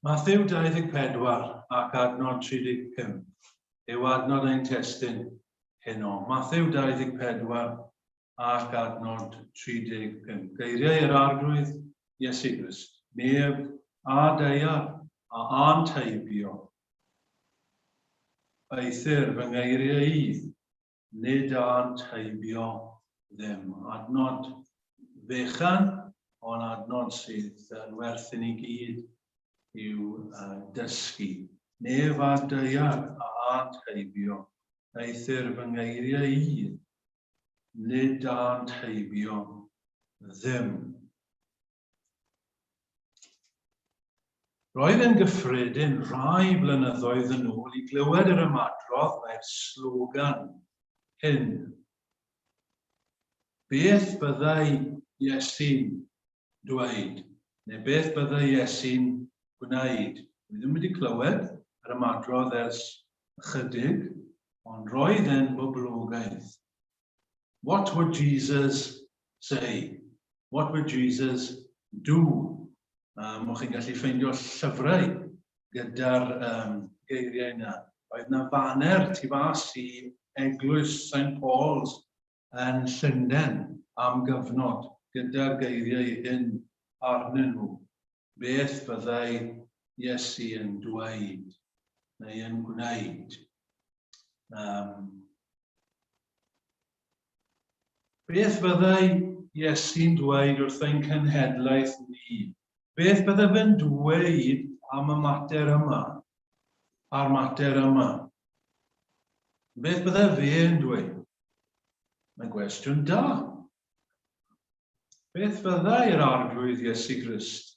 Mathew 24 ac adnod 35 yw adnod ein testun heno. Mathew 24 ac adnod 35. Geiriau yr arglwydd Iesu Grist. Neb a deiar a anteibio. Eithir fy ngeiriau I, nid anteibio ddim. Adnod fechan, ond adnod sydd yn werth i ni gyd yw dysgu. Nef a deiar a anteibio. Eithir fy ngeiriau I, nid anteibio ddim. Roedd yn gyffredin rai blynyddoedd yn ôl I glywed yr ymadrodd mae'r slogan hyn. Beth byddai Iesu'n dweud, neu beth byddai Iesu'n gwneud. Dwi ddim wedi clywed yr ymadrodd ers ychydig, ond roedd yn boblogaidd. What would Jesus say? What would Jesus do? Mwch chi'n gallu ffeindio llyfrau gyda'r geiriau yna. Oedd yna faner tu fas I eglwys St Paul's yn Llundain am gyfnod gyda'r geiriau hyn arnyn nhw. Beth byddai Iesu yn dweud neu yn gwneud. Beth byddai Iesu'n dweud wrth ein cenhedlaeth ni? Beth byddai fe'n dweud am y mater yma? A'r mater yma? Beth byddai fe'n dweud? Mae'n gwestiwn da. Beth byddai yr arglwydd Iesu Grist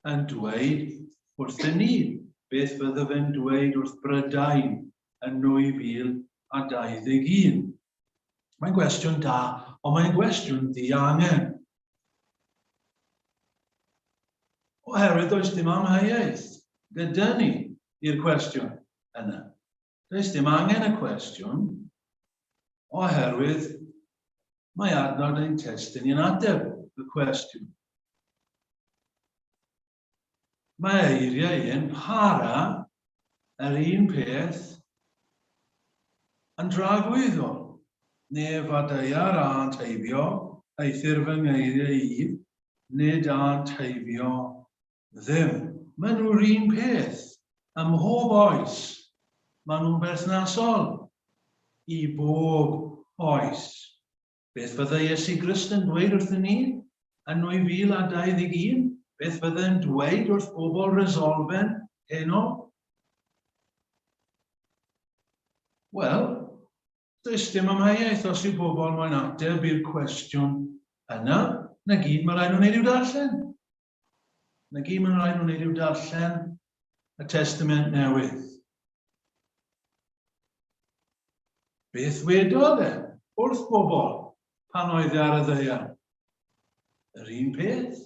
yn dweud wrth ni? Beth byddai fe'n dweud wrth Brydain yn 2021? Mae'n gwestiwn da, ond mae'n gwestiwn ddiangen. Oherwydd does dim amheuaeth gyda ni i'r cwestiwn yna. Does dim angen y cwestiwn, oherwydd mae adnod ein testun yn ateb y cwestiwn. Mae eiriau yn para yr un peth yn dragwyddol. Nef a deiar a anteibio, eithir fy ngeiriau I, nid anteibio ddim. Maen nhw'r un peth ym mhob oes. Maen nhw'n berthnasol I bob oes. Beth byddai Iesu Grist yn dweud wrthyn ni yn 2021? Beth byddai'n dweud wrth bobl resolfen heno? Wel, does dim amheuaeth os yw bobl mae'n ateb i'r cwestiwn yna, na gyd mae rhaid nhw'n neud i'w darllen. Na gyd mae'n rhaid nhw'n neud i'w darllen y Testament Newydd. Beth wedodd wrth bobl pan oedd ar y ddaear? Yr un peth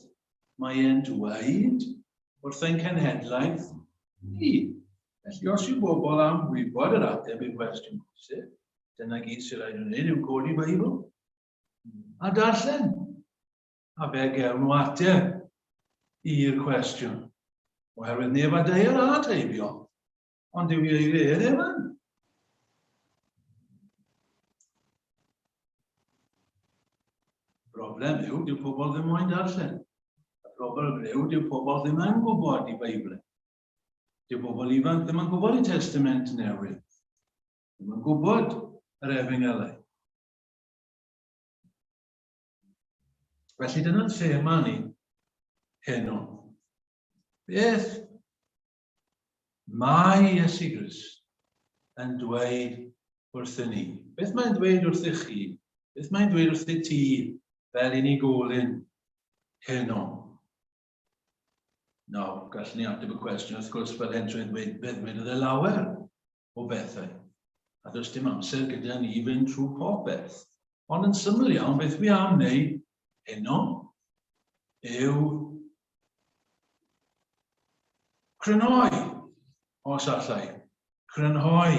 mae e'n dweud wrth ein cenhedlaeth ni. Felly os yw bobl am wybod yr ateb i'r cwestiwn bwysig, dyna gyd sy'n rhaid nhw'n neud yw codi Beibl a darllen. A fe gewn nhw ateb i'r cwestiwn. Oherwydd neb a deiar a teibio, ond dyw ei eiriau ddim yn. Problem yw, dyw pobl ddim moyn darllen. Y problem yw, dyw pobl ddim yn gwybod I Beibl. Dyw pobl ifanc ddim yn gwybod I Testament Newydd. Ddim yn gwybod yr Efengelau. Felly dyna'n thema ni heno. Beth mae Iesu Grist yn dweud wrthyn ni? Beth mae'n dweud wrth I chi? Beth mae'n dweud wrth I ti fel unigolyn heno? Nawr, gallwn ni ateb y cwestiwn wrth gwrs fel Henry dweud beth wedodd lawer o bethau. A does dim amser gyda ni fynd trwy popeth. Ond yn syml iawn, beth wi am wneud heno yw crynhoi, os allai, crynhoi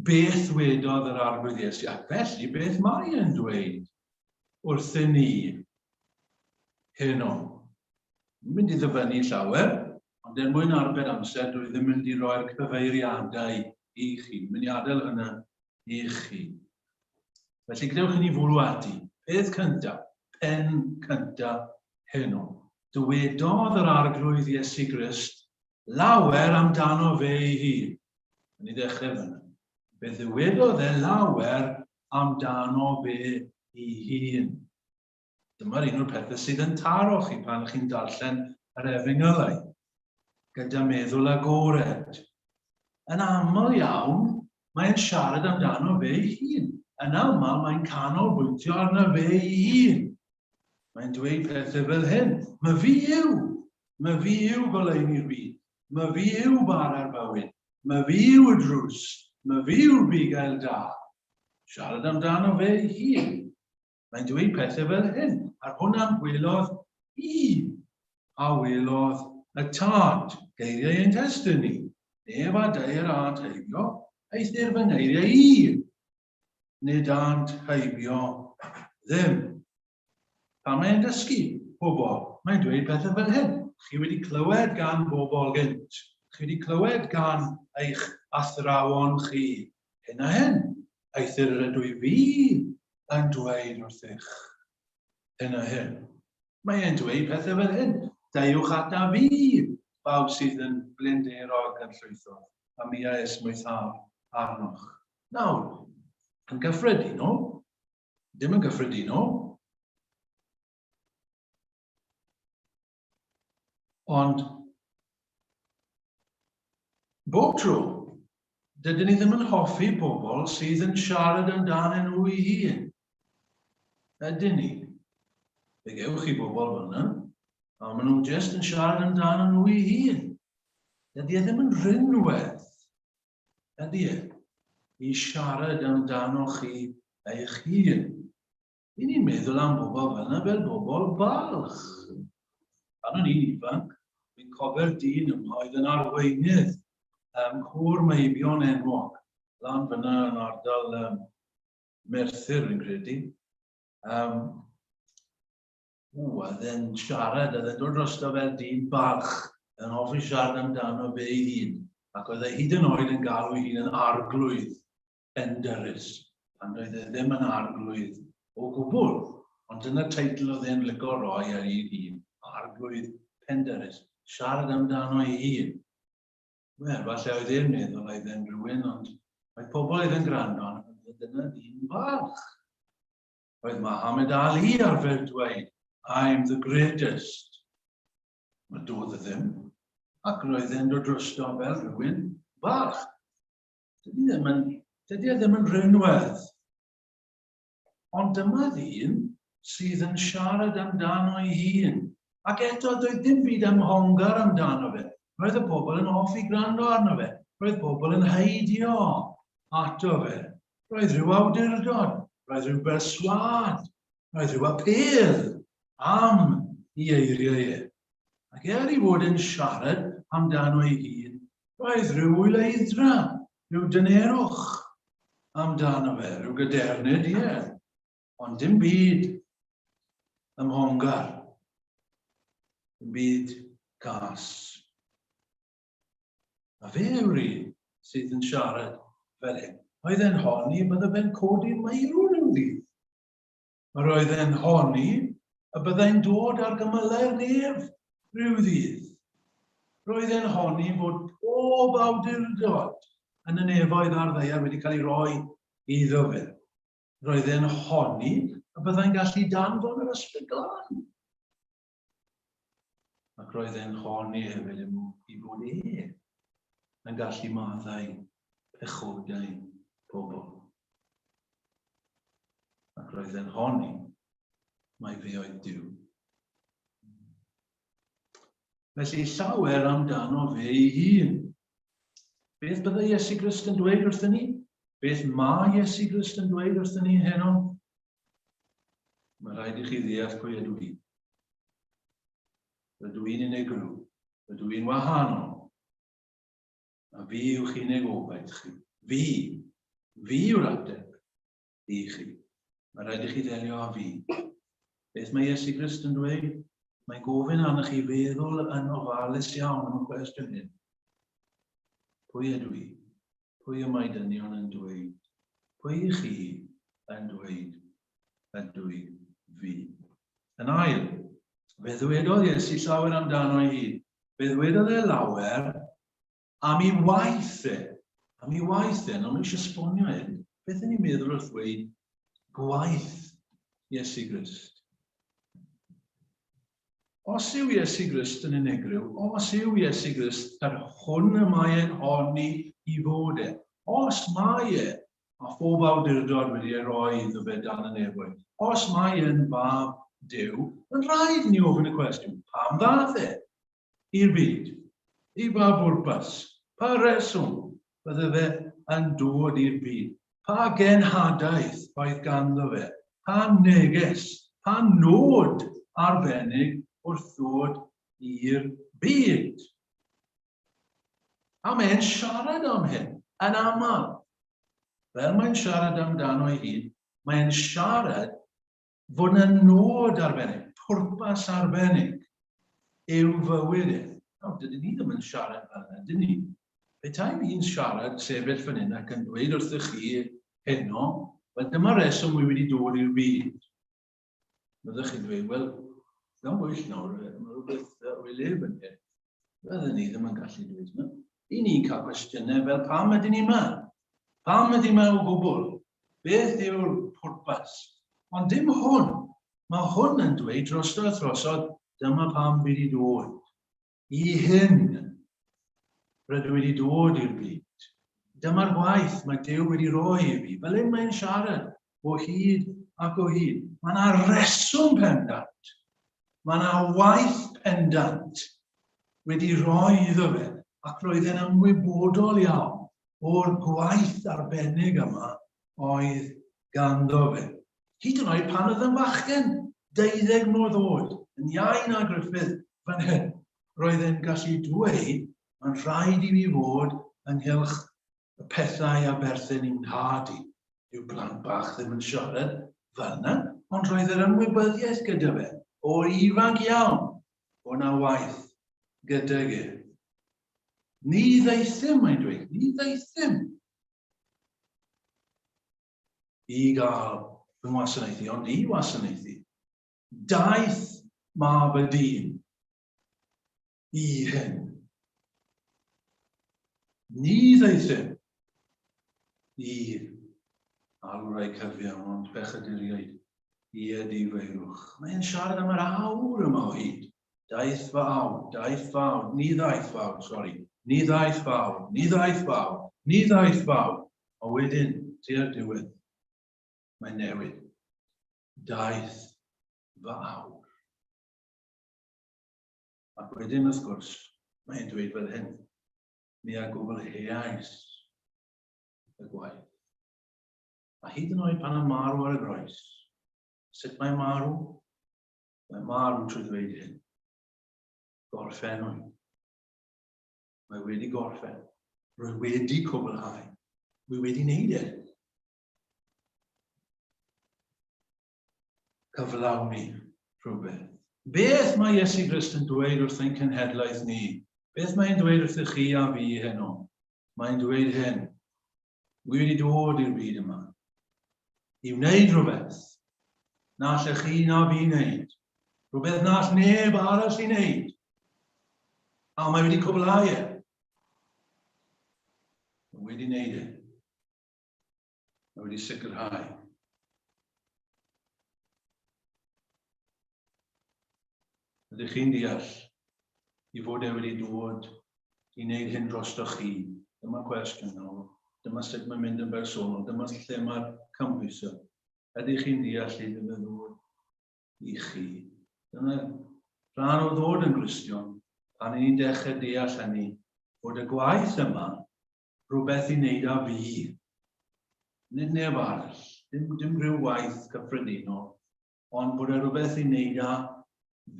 beth wedodd yr arglwydd Iesu, ac felly beth mae e'n dweud wrthyn ni heno. Mynd I ddyfynnu llawer, Ond mwyn arbed amser, dwi ddim yn mynd i roi'r cyfeiriadau i chi. Mynd i adael hynna i chi. Felly gdewch chi ni fwrw ati. Peth cyntaf, pen cyntaf heno. Dywedodd yr arglwydd Iesu Grist lawer amdano fe ei hun. Yn ei ddechrau fyna. Fe ddywedodd lawer amdano fe ei hun. Dyma'r un o'r pethau sydd yn taro chi pan chi'n darllen yr Efengylau, gyda meddwl agored. Yn aml iawn, mae'n siarad amdano fe ei hun. Yn aml, mae'n canolbwyntio arno fe ei hun. Mae'n dweud pethau fel hyn. Mae fi yw goleuni'r byd. Mae fi yw bara'r bywyd. Mae fi yw y drws. Mae fi yw'r bugail da. Siarad amdano fe ei hun. Mae'n dweud pethau fel hyn. Ar hwnna'n welodd i. A welodd y tad. Geiriau ein testyn ni. Nef a deir ant heibio. Eithir fy ngeiriau i. Nid ant heibio ddim. Pan mae'n dysgu pobl, mae'n dweud pethau fel hyn. Chi wedi clywed gan bobl gynt. Chi wedi clywed gan eich athrawon chi. Hyn a hyn. Eithir ydw i fi yn dweud wrthych. Hyn a hyn. Mae'n dweud pethau fel hyn. Deiwch ata fi, bawb sydd yn blinderog yn llwytho. A mi a esmwythaf arnoch. Nawr, yn gyffredinol, dim yn gyffredinol, ond bob tro, dydyn ni ddim yn hoffi pobl sydd yn siarad amdanyn nhw ei hun. Ydyn ni. Fe gewch chi bobl fyna, a maen nhw jyst yn siarad amdanyn nhw ei hun. Ydy e ddim yn rhinwedd. Ydy e. I siarad amdano chi eich hun. I ni'n meddwl am bobl fyna fel bobl balch. Pan o'n i'n ifanc, fi'n cofio'r dyn yma oedd yn arweinydd cwr meibion enwog. Lan fyna yn ardal Merthyr yn credu. Oedd e'n siarad, oedd e'n dod drosto fel dyn balch, yn hoffi siarad amdano fe ei hun. Ac oedd e hyd yn oed yn galw ei hun yn arglwydd penderus. Pan oedd e ddim yn arglwydd o gwbl. Ond dyna'r teitl oedd e'n licio roi ar ei hun. Arglwydd penderus. Siarad amdano ei hun. Wel, falle oedd e'n meddwl oedd e'n rhywun, ond oedd pobl oedd yn gwrando, ond dyna dyn falch. Oedd Muhammad Ali arfer dweud, I'm the greatest. Mae doedd e ddim. Ac roedd e'n dod drosto fel rhywun falch. Dydy e ddim yn rhinwedd. Ond dyma ddyn sydd yn siarad amdano ei hun. Ac eto, doedd dim byd ymhongar amdano fe. Roedd y pobl yn hoffi gwrando arno fe. Roedd pobl yn heidio ato fe. Roedd rhyw awdurdod. Roedd rhyw berswad. Roedd rhyw apel am ei eiriau e. Ac i fod yn siarad amdano ei hun, roedd rhyw wyleiddra, rhyw dynerwch amdano fe, rhyw gadernid, ie. Ond dim byd ymhongar. Dim byd cas. A fe yw'r un sydd yn siarad fel hyn. Oedd e'n honni bydde fe'n codi'r meirw rhyw ddydd. Roedd e'n honni a byddai'n dod ar gymylau nef rhyw ddydd. Roedd e'n honni bod pob awdurdod yn y nefoedd ar ddeiar wedi cael ei roi iddo fe. Roedd e'n honni a byddai'n gallu danfon yr ysbryd glân. Ac roedd e'n honni hefyd i fod yn gallu maddau pechodau pobl. Ac roedd e'n honni mai fe oedd Duw. Felly llawer amdano fe ei hun. Beth bydde Iesu Grist yn dweud wrthyn ni? Beth mae Iesu Grist yn dweud wrthyn ni heno? Mae rhaid i chi ddeall pwy ydw i. Ydw i'n unigryw. Ydw i'n wahanol. A fi yw'ch unig obaith chi. Fi yw'r ateb i chi. Mae rhaid i chi ddelio â fi. Beth mae Iesu Grist yn dweud? Mae'n gofyn arnoch chi feddwl yn ofalus iawn am y cwestiwn hyn. Pwy ydw i? Pwy y mae dynion yn dweud? Pwy i chi yn dweud ydw i fi? Yn ail, fe ddwedodd Iesu llawer amdano ei hun. Fe ddwedodd e lawer am ei waith e. Am ei waith e, ond eisiau esbonio hyn. Beth yn ni'n meddwl wrth dweud gwaith Iesu Grist? Os yw Iesu Grist yn unigryw, os yw Iesu Grist yr hwn y mae e'n honni i fod e, os mae e, a phob awdurdod wedi ei roi iddo fe dan y nefoedd, os mae e'n fab Duw, yn rhaid ni ofyn y cwestiwn, pam ddath e i'r byd? I ba bwrpas? Pa reswm bydde fe yn dod i'r byd? Pa genhadaeth oedd ganddo fe? Pa neges? Pa nod arbennig wrth ddod i'r byd? A mae'n siarad am hyn yn aml. Fel mae'n siarad amdano ei hun, mae'n siarad fod yna nod arbennig, pwrpas arbennig i'w fywyd e. Dydyn ni ddim yn siarad fel yna, dyn ni. Petai ni'n siarad sefyll fan hyn ac yn dweud wrthych chi heno, wel dyma reswm wy wedi dod i'r byd. Byddwch chi'n dweud, wel, gan wyll nawr, mae rhywbeth o'i le fan hyn. Byddwn ni ddim yn gallu dweud yna. I ni cael cwestiynau fel pam ydyn ni yma? Pam ydyn ni yma o gwbl? Beth yw'r pwrpas? Ond dim hwn. Mae hwn yn dweud drosodd, dyma pam fi wedi dod. I hyn rydw wedi dod i'r byd. Dyma'r gwaith mae Duw wedi rhoi i fi. Fel un mae'n siarad o hyd ac o hyd. Mae yna reswm pendant. Mae yna waith pendant wedi rhoi iddo fe. Ac roedd e'n ymwybodol iawn o'r gwaith arbennig yma oedd ganddo fe. Hyd yn oed pan oedd yn fachgen, 12 mlwydd oed, yn Iau na Griffith fan hyn, roedd e'n gallu dweud, mae'n rhaid i fi fod ynghylch y pethau a berthyn i'n nhad i. Dyw blant bach ddim yn siarad fel yna, ond roedd yr ymwybyddiaeth gyda fe, o ifanc iawn, o na waith gyda ge. Ni ddeithim, mae'n dweud, ni ddeithim i gael fy wasanaethu, ond i wasanaethu. Daeth mab y dyn i hyn. Ni ddeithim i alwrau cyfiawn, ond bechaduriaid i edifeirwch. Mae'n siarad am yr awr yma o hyd. Daeth fawr, ni ddaeth fawr, sori. Ni ddaeth fawr, ni ddaeth fawr, ni ddaeth fawr. A wedyn, tua'r diwedd, mae'n newid. Daeth fawr. Ac wedyn, wrth gwrs, mae'n dweud fel hyn. Ni a gwblheuais y gwaith. A hyd yn oed pan y marw ar y groes, sut mae'n marw? Mae'n marw trwy ddweud hyn. Gorffennwyd. Mae wedi gorffen. Rwy wedi cwblhau. Rwy wedi wneud e. Cyflawni rhywbeth. Beth mae Iesu Grist yn dweud wrth ein cenhedlaeth ni? Beth mae'n dweud wrth chi a fi heno? Mae'n dweud hyn. Rwy wedi dod i'r byd yma. I wneud rhywbeth. Na allech chi na fi wneud. Rhywbeth na all neb arall i wneud. A mae wedi cwblhau e. Mae wedi wneud e. Mae wedi sicrhau. Ydych chi'n deall i fod e wedi dod i wneud hyn drostoch chi? Dyma cwestiwn nawr. Dyma sut mae'n mynd yn bersonol. Dyma lle mae'r cymhwysio. Ydych chi'n deall i ddim yn ddod i chi? Dyna rhan o ddod yn Gristion. Pan ni'n dechrau deall hynny, bod y gwaith yma rhywbeth i wneud â fi. Nid neb arall, dim rhyw waith cyffredinol, ond bod y rhywbeth i wneud â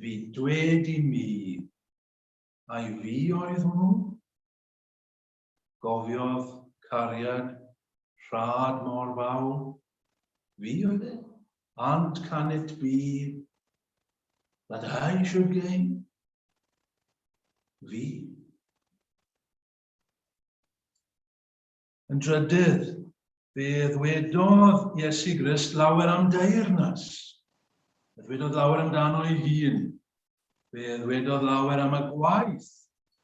fi. Dwed i mi, a'i fi oedd hwnnw? Gofiodd cariad rhad mor fawr? Fi oedd e? Ant canit bi that I should gain. Fi. Yn drydydd, fe ddwedodd Iesu Grist lawer am deyrnas. Fe ddwedodd lawer amdano ei hun. Fe ddwedodd lawer am y gwaith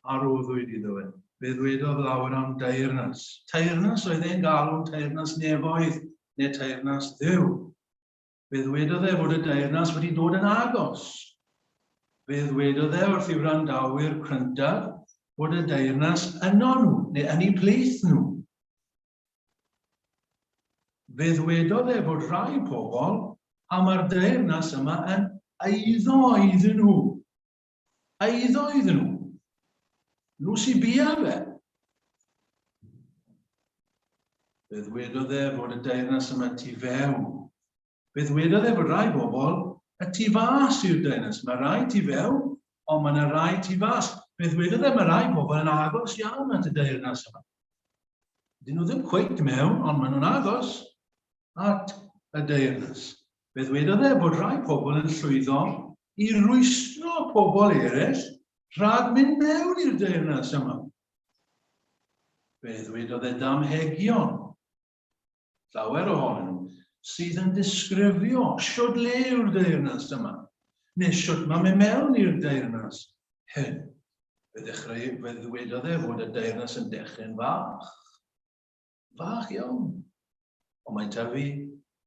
arwyddwyd iddo fe. Fe ddwedodd lawer am deyrnas. Teyrnas oedd e'n galw teyrnas nefoedd neu teyrnas Dduw. Fe ddwedodd e fod y deyrnas wedi dod yn agos. Fe ddwedodd e wrth i'w wrandawyr cryntaf fod y deyrnas yno nhw neu yn eu plith nhw. Fe ddwedodd e fod rhai pobl am yr deyrnas yma yn eiddo iddyn nhw. Eiddo iddyn nhw. Nhw sy'n bia fe. Fe ddwedodd e fod y deyrnas yma tu fewn. Fe ddwedodd e fod rai bobl y tu fas yw'r deyrnas. Mae rai tu fewn, ond mae yna rai tu fas. Fe ddwedodd e mae rai bobl yn agos iawn at y deyrnas yma. Dyn nhw ddim cweit mewn, ond maen nhw'n agos at y deyrnas. Fe ddwedodd e bod rai pobl yn llwyddo i rwystro pobl eraill rhag mynd mewn i'r deyrnas yma. Fe ddwedodd e damhegion, llawer ohonyn nhw, sydd yn disgrifio siwt le yw'r deyrnas yma, neu siwt mae mewn i'r deyrnas hyn. Fe ddwedodd e fod y deyrnas yn dechrau'n fach. Fach iawn. Ond mae'n tyfu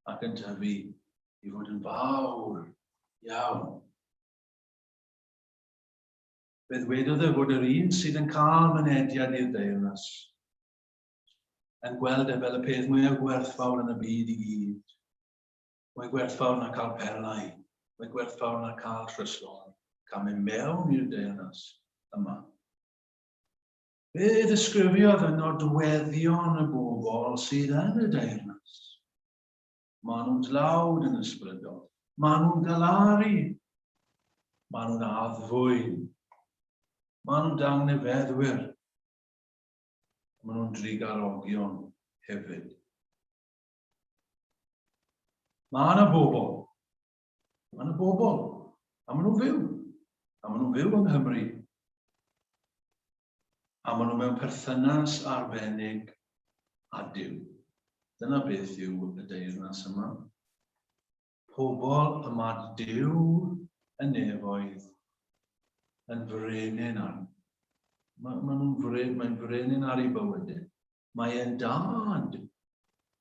ac yn tyfu i fod yn fawr iawn. Fe ddwedodd e fod yr un sydd yn cael mynediad i'r deyrnas yn gweld e fel y peth mwyaf gwerthfawr yn y byd i gyd. Mae'n gwerthfawr na cael perlau, mae'n gwerthfawr na cael tryslon, cael mynd mewn i'r deyrnas yma. Fe ddisgrifiodd y nodweddion y bobl sydd yn y deyrnas. Maen nhw'n dlawd yn ysbrydol, maen nhw'n galaru, maen nhw'n addfwyn, maen nhw'n dangnefeddwyr, maen nhw'n drigarogion hefyd. Mae yna bobl, a maen nhw'n fyw, yng Nghymru, a maen nhw mewn perthynas arbennig â Duw. Dyna beth yw y deyrnas yma. Pobl yma Duw yn nefoedd yn frenin ar. Mae'n frenin ar ei bywydau. Mae'n dad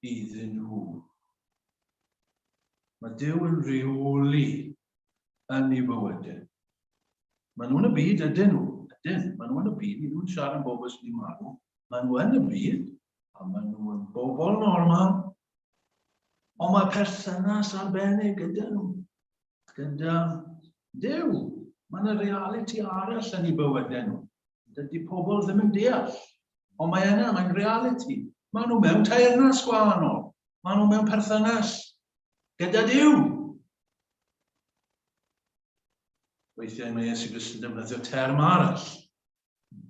iddyn nhw. Mae Duw yn reoli yn ei bywydau. Maen nhw'n y byd ydyn nhw. Maen nhw'n y byd, i nhw'n siarad yn bobl sydd wedi marw. Maen nhw yn y byd, a maen nhw'n bobl normal. Ond mae perthynas arbennig gyda nhw. Gyda Duw. Mae yna reality arall yn ei bywydau nhw. Dydy pobl ddim yn deall. Ond mae yna, mae'n reality. Maen nhw mewn teyrnas gwahanol. Maen nhw mewn perthynas gyda Duw. Weithiau mae Iesu Grist yn defnyddio term arall.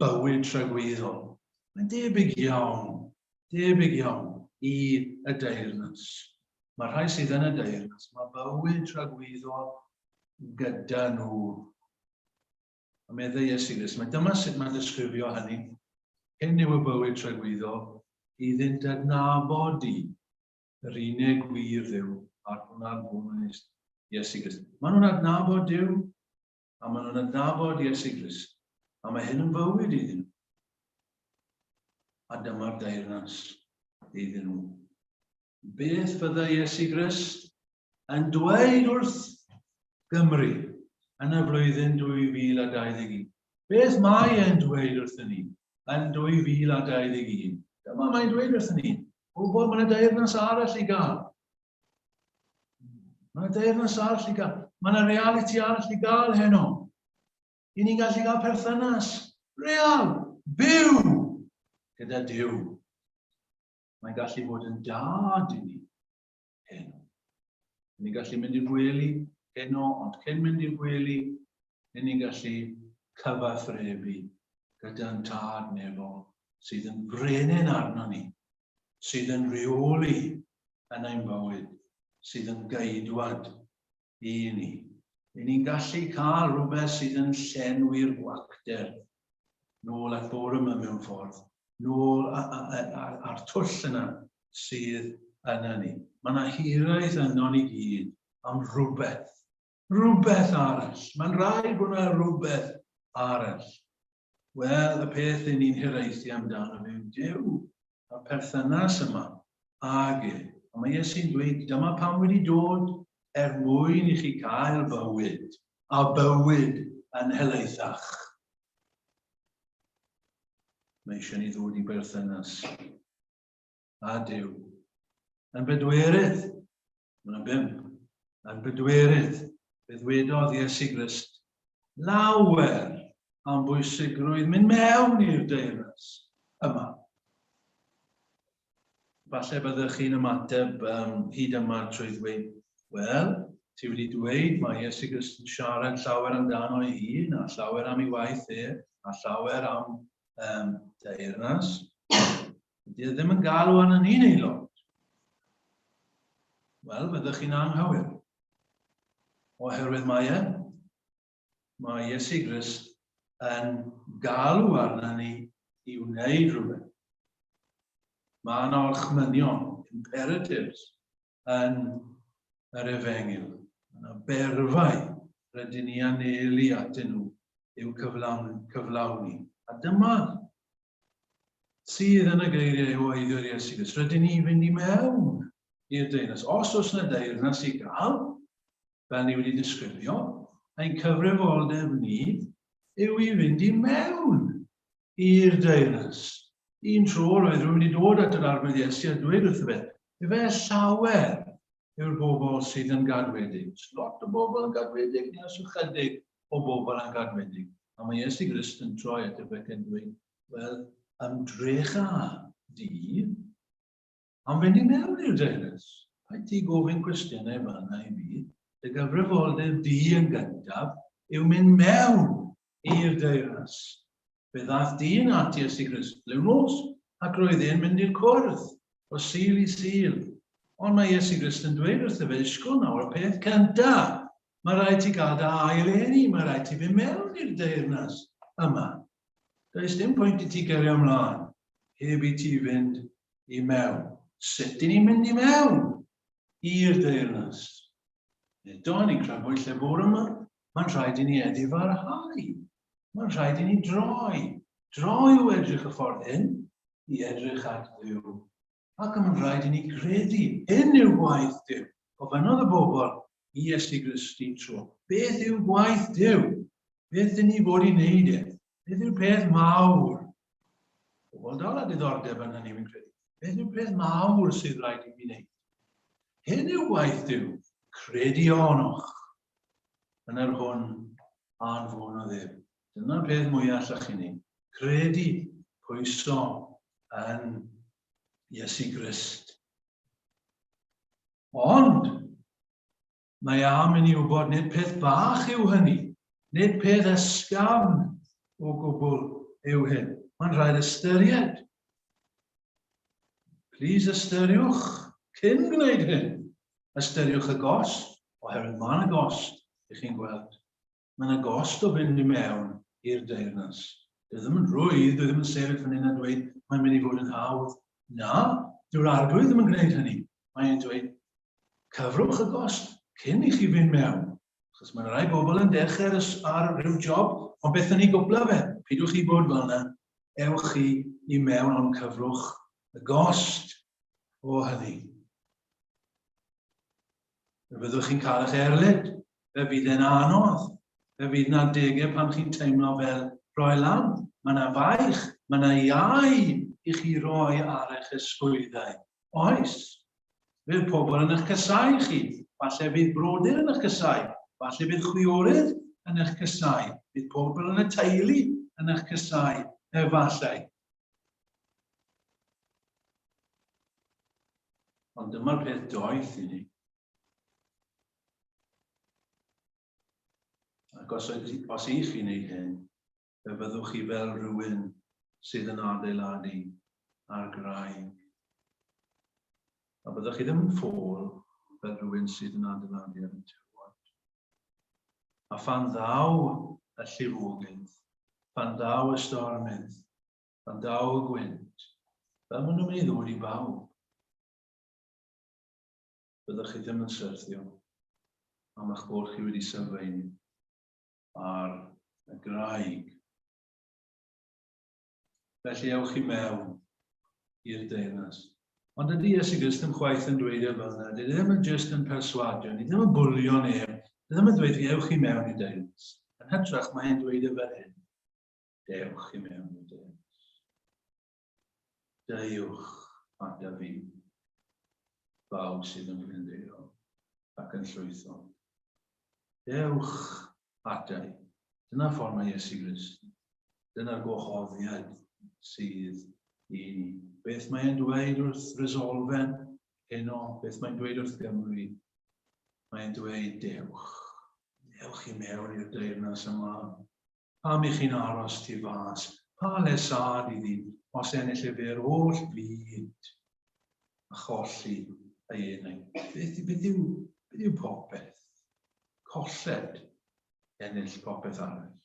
Bywyd tragweddol. Mae'n debyg iawn i y deyrnas. Mae rhai sydd yn y deyrnas. Mae bywyd tragweddol gyda nhw. A meddwl Iesu Grist, dyma sut mae'n disgrifio hynny. Hyn yw y bywyd tragweddol iddynt adnabod i yr unig wir Dduw ar hwnna'r bwys Iesu Grist. Maen nhw'n adnabod Duw a maen nhw'n adnabod Iesu Grist. A mae hyn yn fywyd iddyn nhw. A dyma'r deyrnas iddyn nhw. Beth fydda Iesu Grist yn dweud wrth Gymru yn y flwyddyn 2021? Beth mae e'n dweud wrthyn ni yn 2021? Dyma mae'n dweud wrthyn ni. Bod mae'n deyrnas arall i gael. Mae'n deyrnas arall i gael. Mae'n reality arall i gael heno. I ni'n gallu cael perthynas real, byw gyda Duw. Mae'n gallu bod yn dad i ni heno. Ni'n gallu mynd i'r gwely heno, ond cyn mynd i'r gwely, ni'n gallu cyfathrebu gyda'n tad nefol sydd yn brenin arno ni, sydd yn reoli yn ein bywyd, sydd yn geidwad i ni. 'Y ni'n gallu cael rhywbeth sydd yn llenwi'r gwacter nôl at bore yma mewn ffordd, nôl a'r twll yna sydd yna ni. Mae yna hiraeth yno ni gyd am rhywbeth. Rhywbeth arall. Mae'n rhaid bod yna rhywbeth arall. Wel, y peth i ni'n hiraethu amdano fe yw Duw, y perthynas yma ag e. A mae Iesu'n dweud, dyma pam wedi dod mwyn i chi cael bywyd, a bywyd yn helaethach. Mae eisiau ni ddod i berthynas a Duw. Yn bedwerydd, mae'n 5, yn bedwerydd, fe ddwedodd Iesu Grist, lawer am bwysigrwydd mynd mewn i'r deyrnas yma. Falle byddwch chi'n ymateb hyd yma trwy ddweud, wel, ti wedi dweud mae Iesu Grist yn siarad llawer amdano ei hun, a llawer am ei waith a llawer am deyrnas. Ydy ddim yn galw arno ni'n aelod. Wel, byddwch chi'n anghywir. Oherwydd mae Iesu Grist yn galw arno ni i wneud rhywbeth. Mae yna orchmynion, imperatives, yn yr Efengil. Mae yna berfau rydyn ni anelu atyn nhw i'w cyflawni. A dyma sydd yn y geiriau o eiddio'r Iesu Grist. Rydyn ni fynd i mewn i'r deyrnas. Os oes yna deyrnas i gael, fel ni wedi disgrifio, ein cyfrifoldeb ni yw i fynd i mewn i'r deyrnas. Un tro roedd rhywun wedi dod at yr arglwydd Iesu a dweud wrtho fe, efe llawer yw'r bobl sydd yn gadwedig. Lot o bobl yn gadwedig, neu os ychydig o bobl yn gadwedig. A mae Iesu Grist yn troi at y bec yn dweud, wel, ymdrecha di am fynd i mewn i'r deyrnas. Rhaid ti gofyn cwestiynau fanna i fi. Dy gyfrifoldeb di yn gyntaf yw mynd mewn i'r deyrnas. Fe ddaeth dyn at Iesu Grist blewnos, ac roedd e'n mynd i'r cwrdd, o sil i sil. Ond mae Iesu Grist yn dweud wrtho fe, ysgol nawr, y peth cyntaf, mae rhaid ti gael dy aileni, mae rhaid ti fynd mewn i'r deyrnas yma. Does dim pwynt i ti gerio ymlaen, heb i ti fynd i mewn. Sut i ni'n mynd i mewn i'r deyrnas? Eto, ni'n crybwyll lle bore yma, mae'n rhaid i ni edifarhau. Mae'n rhaid i ni droi o edrych y ffordd hyn i edrych at Dduw. Ac mae'n rhaid i ni credu, hyn yw gwaith Duw. Gofynodd y bobl i Iesu Grist i tro. Beth yw gwaith Duw? Beth dyn ni fod i wneud e? Beth yw'r peth mawr? Bobl dal a diddordeb yn hynny, fi'n credu. Beth yw'r peth mawr sydd rhaid i fi wneud? Hyn yw gwaith Duw. Credu onoch. Yn yr hwn a'n fôn o Dduw. Dyna'r peth mwyaf allach chi ni. Credu pwyso yn Iesu Grist. Ond, mae am i ni wybod nid peth bach yw hynny. Nid peth ysgafn o gwbl yw hyn. Mae'n rhaid ystyried. Plis ystyriwch cyn gwneud hyn. Ystyriwch y gost, oherwydd mae'n y gost, ych chi'n gweld. Mae'n y gost o fynd i mewn i'r deyrnas. Dwi ddim yn rwydd, dwi ddim yn sefyll fan hyn a dweud, mae'n mynd i fod yn hawdd. Na, dyw'r arglwydd ddim yn gwneud hynny. Mae'n dweud, cyfrwch y gost cyn i chi fynd mewn. Achos mae'n rhai bobl yn dechrau ar rhyw job, ond beth yn ei gwbla fe. Pidwch chi bod fel yna, ewch chi i mewn ond cyfrwch y gost o hynny. Fe fyddwch chi'n cael eich erlyd, fe fydd e'n anodd. Fe fydd yna adegau pan chi'n teimlo fel rhoi lan. Mae yna faich, mae yna iau i chi roi ar eich ysgwyddau. Oes, fydd pobl yn eich cysau chi. Falle fydd brodyr yn eich cysau. Falle fydd chwiorydd yn eich cysau. Fydd pobl yn y teulu yn eich cysau. Efallai. Ond dyma'r peth doeth i ni. Ac os i chi'n neud hyn, fe fyddwch chi fel rhywun sydd yn adeiladu ar graig. A byddwch chi ddim yn ffôl fel rhywun sydd yn adeiladu ar y tywod. A phan ddaw y llifogydd, phan ddaw y stormydd, phan ddaw y gwynt, fel maen nhw'n mynd i ddod i bawb. Byddwch chi ddim yn syrthio am eich bod chi wedi sylfaen ar y graig. Felly ewch i mewn i'r deyrnas. Ond ydy Iesu Grist yn chwaith yn dweud e fel yna. Dydy ddim yn just yn perswadio ni, ddim yn bwlio neb. Dydy ddim yn dweud ewch i mewn i'r deyrnas. Yn hytrach mae'n dweud e fel hyn. Dewch i mewn i'r deyrnas. Dewch at y fi. Bawb sydd yn glindeiro ac yn llwytho. Dewch at ei. Dyna'r ffordd mae Iesu Grist. Dyna'r gwahoddiad sydd i ni. Beth mae'n dweud wrth resolfen heno, beth mae'n dweud wrth Gymru, mae'n dweud dewch. Dewch i mewn i'r deyrnas yma. Pam i chi'n aros tu fas? Pa lesad iddi os ennill y fe'r oll byd a cholli ei enau? Beth yw popeth? Colled ennill popeth arall.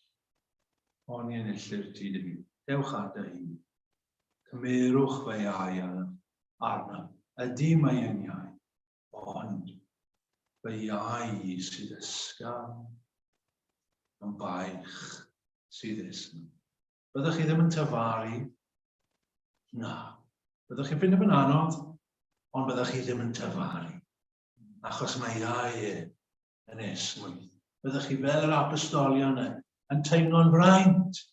Ond i enill'r tyd i fi. Dewch at y hun. Cymerwch fe iau arna. Ydy mae yn iau, ond fe iau sydd ysgaf yn baich sydd ysgaf. Byddwch chi ddim yn tyfaru? Na. Byddwch chi'n ffind yn anodd, ond byddwch chi ddim yn tyfaru. Achos mae iau yn esmwyth. Byddwch chi fel yr apostolion yn teimlo'n fraint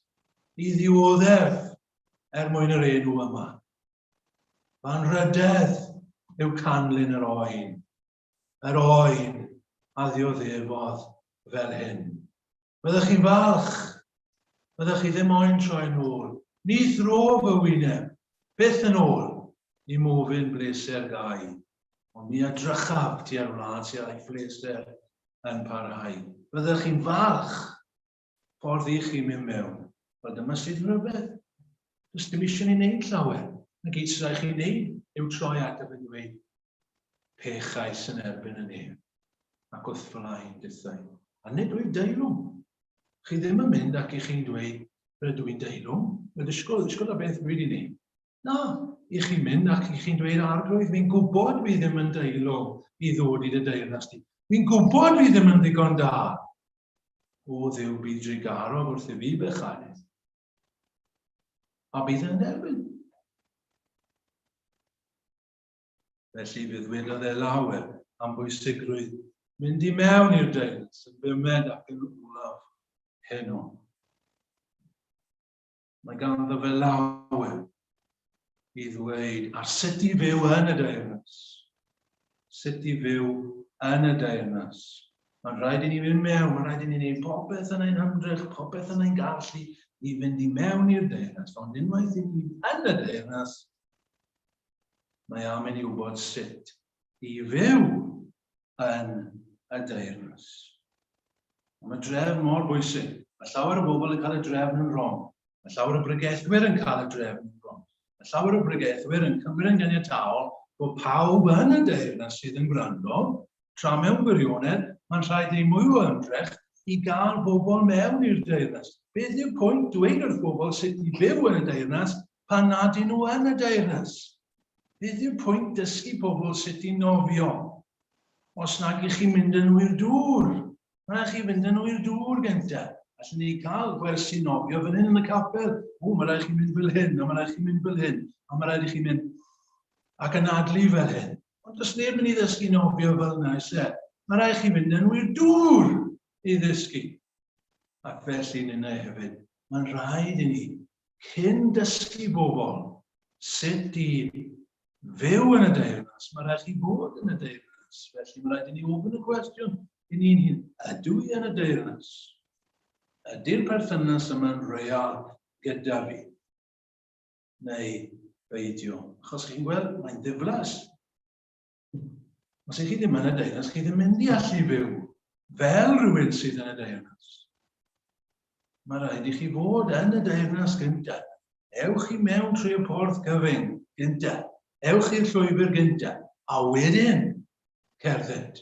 i ddiwoddef mwyn yr enw yma. Fan rydedd yw canlyn yr oen. Yr oen a ddioddefodd fel hyn. Byddwch chi'n falch. Byddwch chi ddim oen troi'n ôl. Ni thro fy wyneb. Byth yn ôl. Ni mofyn bleser gau. Ond mi edrychaf ti ar wlad sy'n ei bleser yn parhau. Byddwch chi'n falch. Ffordd i chi mynd mewn. Wel dyma sydd rhywbeth. Does dim eisiau ni wneud llawer. Y gyd sydd rhaid chi wneud yw troi at y fynd dweud pechais yn erbyn y neb. Ac wrth flaen dithau. A nid dweud deilwm. Chi ddim yn mynd ac i chi'n dweud rydw i'n deilwm. Ysgol a beth dwi'n ei wneud. Na, i chi'n mynd ac i chi'n dweud arglwydd. Fi'n gwybod fi ddim yn deilwm i ddod i dy deyrnas ti. Fi'n gwybod fi ddim yn ddigon da. O ddiw byd drigarog wrth i fi bechanydd. A bydd yn erbyn. Felly bydd wedodd e lawer am bwysigrwydd mynd i mewn i'r deyrnas yn bymed ac yn olaf heno. Mae ganddo fe lawer i ddweud ar sut i fyw yn y deyrnas. Sut i fyw yn y deyrnas. Mae'n rhaid i ni fynd mewn, mae'n rhaid i ni wneud popeth yn ein hymdrech, popeth yn ein gallu i fynd i mewn i'r deyrnas. Ond unwaith i ni yn y deyrnas, mae am i ni wybod sut i fyw yn y deyrnas. Mae drefn mor bwysig. Mae llawer o bobl yn cael y drefn yn wrong. Mae llawer o bregethwyr yn cael y drefn yn wrong. Mae llawer o bregethwyr yn cymryd yn ganiataol bod pawb yn y deyrnas sydd yn gwrando, tra mewn gwirionedd, mae'n rhaid i mwy o ymdrech i gael bobl mewn i'r deyrnas. Beth yw'r pwynt dweud wrth bobl sut i fyw yn y deyrnas pan nad ydyn nhw yn y deyrnas? Beth yw'r pwynt dysgu bobl sut i nofio os nag i chi mynd yn nhw i'r dŵr? Mae chi fynd yn nhw i'r dŵr gyntaf. Allwn ni cael gwersi nofio fan hyn yn y capel. O, mae rhaid chi mynd fel hyn, a mae rhaid chi mynd fel hyn, a mae rhaid i chi mynd ac yn adlu fel hyn. Ond does neb yn ei ddysgu nofio fel yna, mae rhaid chi mynd yn nhw i'r dŵr i ddysgu. Ac felly yn yna hefyd, mae'n rhaid i ni cyn dysgu bobl sut i fyw yn y deyrnas. Mae'n rhaid i bod yn y deyrnas. Felly mae'n rhaid i ni ofyn y cwestiwn i ni'n hun. Ydw i yn y deyrnas? Ydy'r perthynas yma'n real gyda fi? Neu beidio? Achos chi'n gweld, mae'n ddiflas. Os ych chi ddim yn y deyrnas, chi ddim mynd i allu fyw fel rhywun sydd yn y deyrnas. Mae rhaid i chi fod yn y deyrnas gyntaf. Ewch chi mewn trwy y porth gyfyng gyntaf. Ewch i'r llwybr gyntaf. A wedyn, cerdded.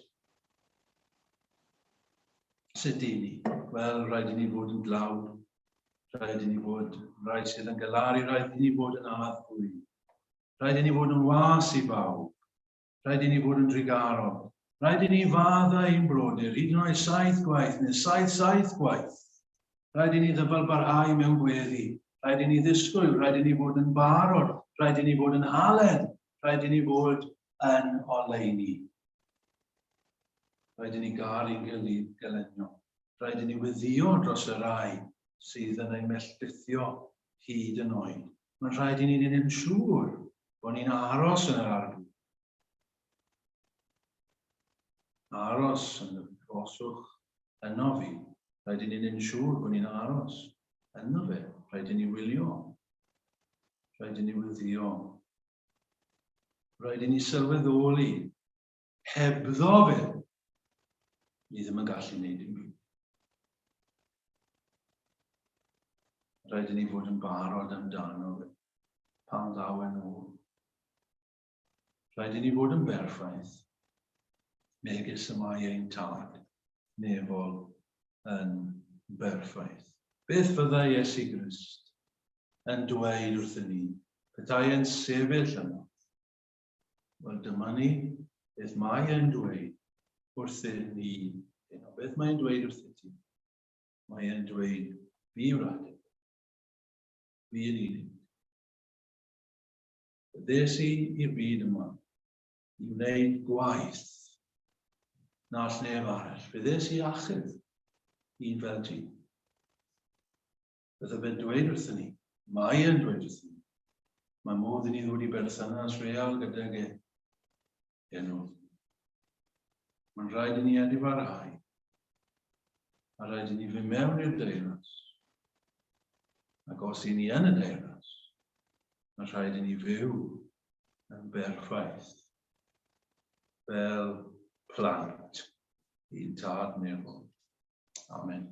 Sut i ni? Wel, rhaid i ni fod yn glawd. Rhaid i ni fod rhaid sydd yn galaru, rhaid i ni fod yn addfwy. Rhaid i ni fod yn was I bawb. Rhaid i ni fod yn drigarol. Rhaid i ni fadda i'n brodyr, hyd yn oed 7 gwaith neu 7 gwaith. Rhaid i ni ddyfalbarhau mewn gweddi. Rhaid i ni ddisgwyl, rhaid i ni fod yn barod. Rhaid i ni fod yn haled. Rhaid i ni fod yn oleuni. Rhaid i ni gael i'n gilydd gelenio. Rhaid i ni weddio dros y rai sydd yn ei melltithio hyd yn oed. Mae'n rhaid i ni wneud yn siŵr bod ni'n aros yn yr arglwydd. Aros yn y proswch yno fi. Rhaid i ni wneud yn siŵr bod ni'n aros yno fe. Rhaid i ni wylio. Rhaid i ni weddio. Rhaid i ni sylweddoli hebddo fe. Ni ddim yn gallu wneud dim byd. Rhaid i ni fod yn barod amdano fe. Pan ddaw yn ôl. Rhaid i ni fod yn berffaith. Megis y mae ein tad nefol yn berffaith. Beth fydda Iesu Grist yn dweud wrthyn ni? Petai yn sefyll yno. Wel, dyma ni beth mae e'n dweud wrthyn ni. Beth mae'n dweud wrthyn ti? Mae e'n dweud, fi yw'r adeg. Fi yn unig. Byddes I i'r byd yma I wneud gwaith na all neb arall. Byddes I achub un fel ti. Bydde fe'n dweud wrthyn ni. Mae e'n dweud wrthyn ni. Mae modd I ni ddod I berthynas real gydag enw. Mae'n rhaid I ni edifarhau. A rhaid I ni fynd mewn i'r deyrnas. Ac os I ni yn y deyrnas, mae'n rhaid I ni fyw yn berffaith. Fel plant i'n tad nefol. Amen.